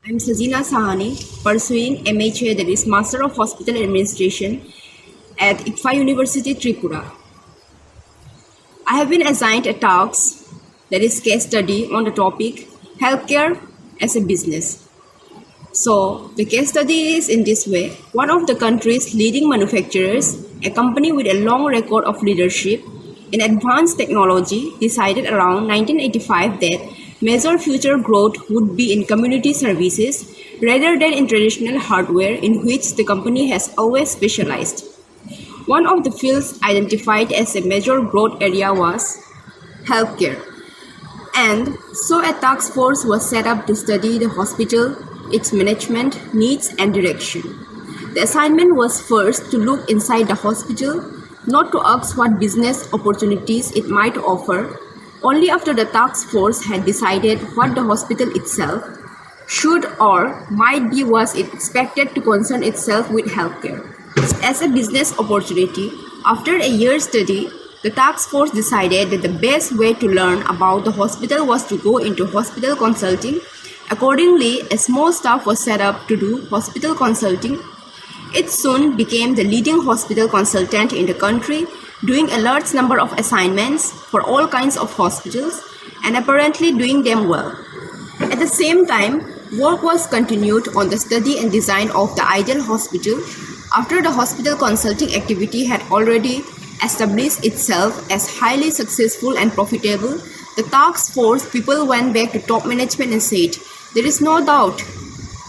I'm S.Shahani, pursuing MHA, that is Master of Hospital Administration at ICFA University, Tripura. I have been assigned a task, that is case study, on the topic healthcare as a business. So the case study is in this way. One of the country's leading manufacturers, a company with a long record of leadership in advanced technology, decided around 1985 that major future growth would be in community services rather than in traditional hardware, in which the company has always specialized. One of the fields identified as a major growth area was healthcare. And so a task force was set up to study the hospital, its management, needs and direction. The assignment was first to look inside the hospital, not to ask what business opportunities it might offer. Only after the task force had decided what the hospital itself should or might be was it expected to concern itself with healthcare. As a business opportunity, after a year's study, the task force decided that the best way to learn about the hospital was to go into hospital consulting. Accordingly, a small staff was set up to do hospital consulting. It soon became the leading hospital consultant in the country, doing a large number of assignments for all kinds of hospitals and apparently doing them well. At the same time, work was continued on the study and design of the ideal hospital. After the hospital consulting activity had already established itself as highly successful and profitable, the task force people went back to top management and said, "There is no doubt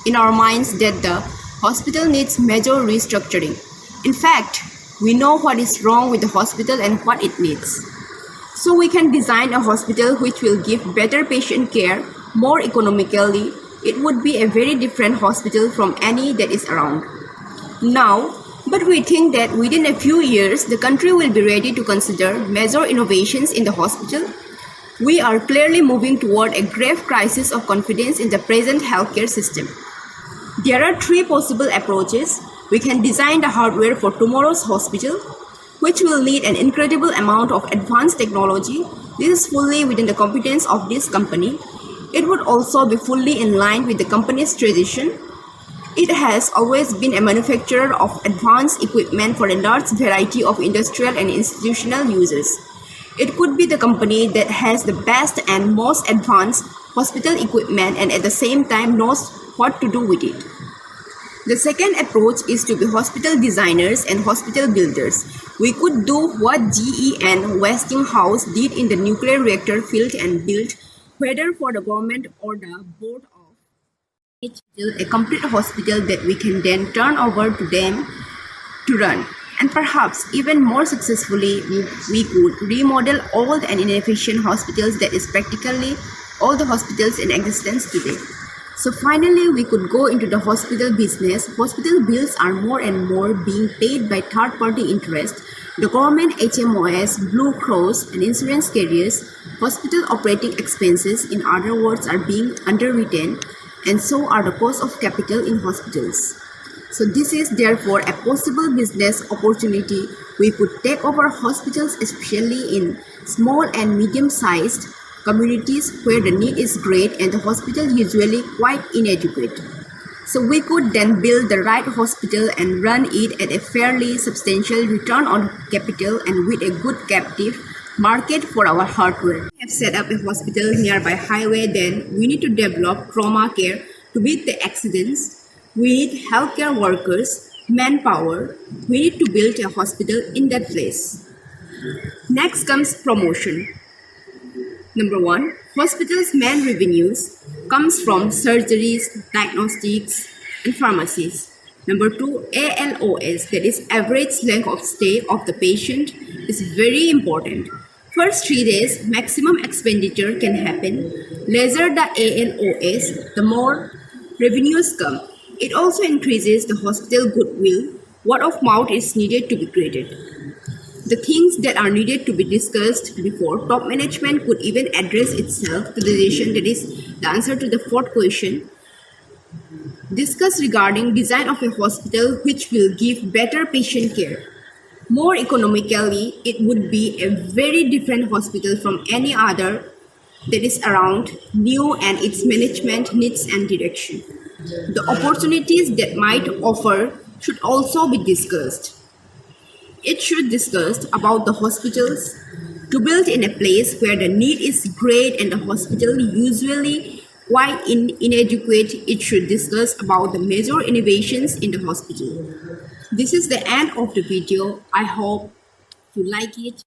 in our minds that the hospital needs major restructuring. In fact, we know what is wrong with the hospital and what it needs. So we can design a hospital which will give better patient care more economically. It would be a very different hospital from any that is around now. But we think that within a few years, the country will be ready to consider major innovations in the hospital. We are clearly moving toward a grave crisis of confidence in the present healthcare system. There are three possible approaches. We can design the hardware for tomorrow's hospital, which will need an incredible amount of advanced technology. This is fully within the competence of this company. It would also be fully in line with the company's tradition. It has always been a manufacturer of advanced equipment for a large variety of industrial and institutional uses. It could be the company that has the best and most advanced hospital equipment and at the same time knows what to do with it. The second approach is to be hospital designers and hospital builders. We could do what GE and Westinghouse did in the nuclear reactor field and build, whether for the government or the board of a complete hospital that we can then turn over to them to run. And perhaps even more successfully, we could remodel old and inefficient hospitals, that is practically all the hospitals in existence today. So finally, we could go into the hospital business. Hospital bills are more and more being paid by third-party interest. The government, HMOs, Blue Cross and insurance carriers, hospital operating expenses, in other words, are being underwritten, and so are the costs of capital in hospitals. So this is therefore a possible business opportunity. We could take over hospitals, especially in small and medium-sized communities where the need is great and the hospital usually quite inadequate. So we could then build the right hospital and run it at a fairly substantial return on capital and with a good captive market for our hardware. We have set up a hospital nearby highway, then we need to develop trauma care to beat the accidents. We need healthcare workers, manpower. We need to build a hospital in that place. Next comes promotion. Number one, hospitals' main revenues comes from surgeries, diagnostics, and pharmacies. Number two, ALOS, that is average length of stay of the patient, is very important. First 3 days, maximum expenditure can happen. Lesser the ALOS, the more revenues come. It also increases the hospital goodwill. Word of mouth is needed to be created. The things that are needed to be discussed before top management could even address itself to the decision, that is the answer to the fourth question. Discuss regarding design of a hospital which will give better patient care. More economically, it would be a very different hospital from any other that is around, new, and its management needs and direction. The opportunities that might offer should also be discussed. It should discuss about the hospitals to build in a place where the need is great and the hospital usually quite inadequate. It should discuss about the major innovations in the hospital. This is the end of the video. I hope you like it.